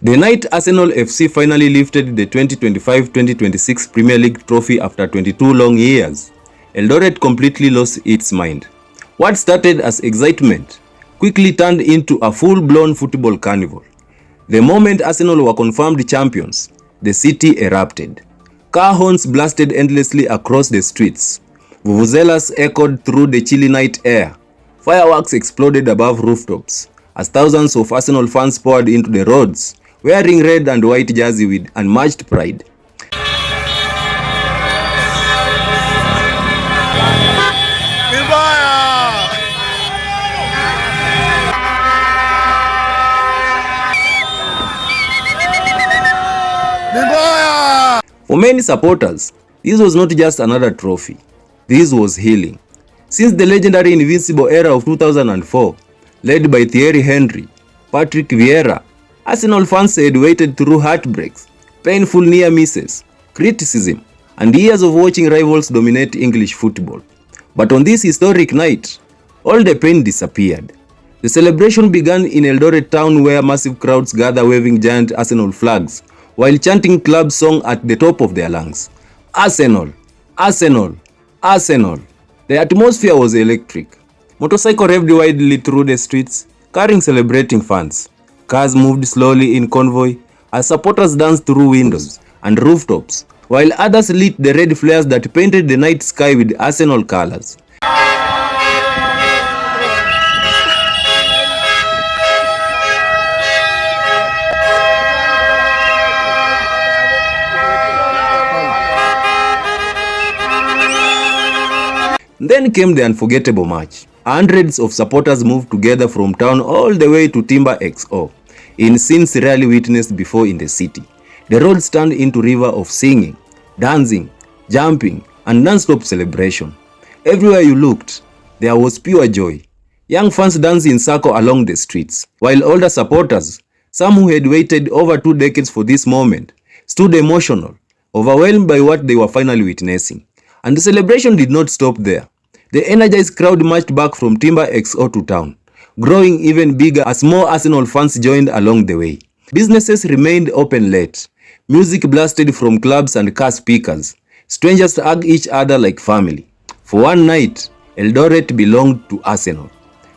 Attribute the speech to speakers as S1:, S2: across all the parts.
S1: The night Arsenal FC finally lifted the 2025-2026 Premier League trophy after 22 long years, Eldoret completely lost its mind. What started as excitement quickly turned into a full-blown football carnival. The moment Arsenal were confirmed champions, the city erupted. Car horns blasted endlessly across the streets. Vuvuzelas echoed through the chilly night air. Fireworks exploded above rooftops as thousands of Arsenal fans poured into the roads, wearing red and white jersey with unmatched pride. For many supporters, this was not just another trophy. This was healing. Since the legendary Invincible era of 2004, led by Thierry Henry, Patrick Vieira, Arsenal fans had waited through heartbreaks, painful near misses, criticism, and years of watching rivals dominate English football. But on this historic night, all the pain disappeared. The celebration began in Eldoret town, where massive crowds gather waving giant Arsenal flags while chanting club song at the top of their lungs. Arsenal! Arsenal! Arsenal! The atmosphere was electric. Motorcycles revved widely through the streets, carrying celebrating fans. Cars moved slowly in convoy as supporters danced through windows and rooftops, while others lit the red flares that painted the night sky with Arsenal colors. Then came the unforgettable match. Hundreds of supporters moved together from town all the way to Timber XO, in scenes rarely witnessed before in the city. The roads turned into a river of singing, dancing, jumping, and non-stop celebration. Everywhere you looked, there was pure joy. Young fans danced in circles along the streets, while older supporters, some who had waited over 2 decades for this moment, stood emotional, overwhelmed by what they were finally witnessing. And the celebration did not stop there. The energized crowd marched back from Timber XO to town, growing even bigger as more Arsenal fans joined along the way. Businesses remained open late. Music blasted from clubs and car speakers. Strangers hugged each other like family. For one night, Eldoret belonged to Arsenal.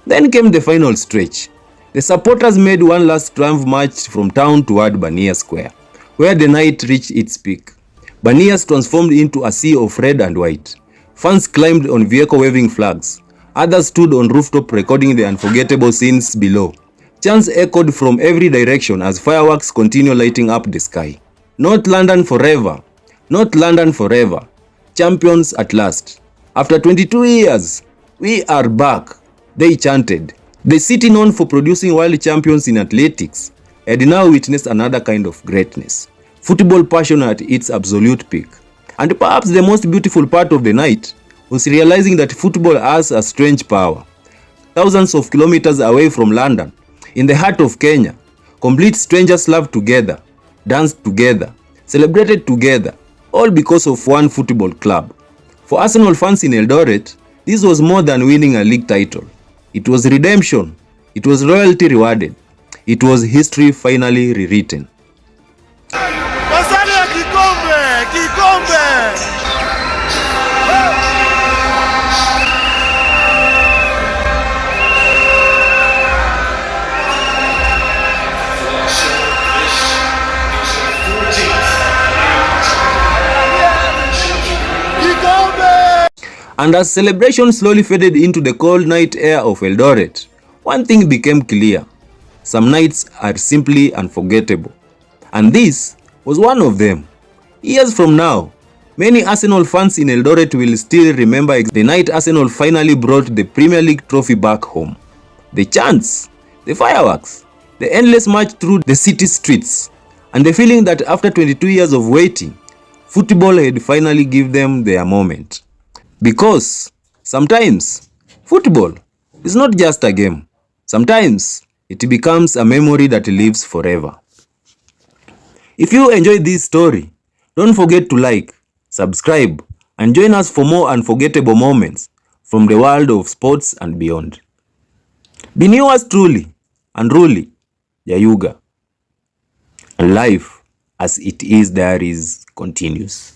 S1: Then came the final stretch. The supporters made one last triumph march from town toward Baniyas Square, where the night reached its peak. Baniyas transformed into a sea of red and white. Fans climbed on vehicle-waving flags. Others stood on rooftop recording the unforgettable scenes below. Chants echoed from every direction as fireworks continue lighting up the sky. Not London forever. Not London forever. Champions at last. After 22 years, we are back, they chanted. The city, known for producing world champions in athletics, had now witnessed another kind of greatness. Football passion at its absolute peak. And perhaps the most beautiful part of the night was realizing that football has a strange power. Thousands of kilometers away from London, in the heart of Kenya, complete strangers loved together, danced together, celebrated together, all because of one football club. For Arsenal fans in Eldoret, this was more than winning a league title. It was redemption. It was royalty rewarded. It was history finally rewritten. And as celebration slowly faded into the cold night air of Eldoret, one thing became clear. Some nights are simply unforgettable. And this was one of them. Years from now, many Arsenal fans in Eldoret will still remember the night Arsenal finally brought the Premier League trophy back home. The chants, the fireworks, the endless march through the city streets, and the feeling that after 22 years of waiting, football had finally given them their moment. Because sometimes football is not just a game. Sometimes it becomes a memory that lives forever. If you enjoyed this story, don't forget to like, subscribe, and join us for more unforgettable moments from the world of sports and beyond. Be yours truly and truly, Yayuga. And life as it is diaries continues.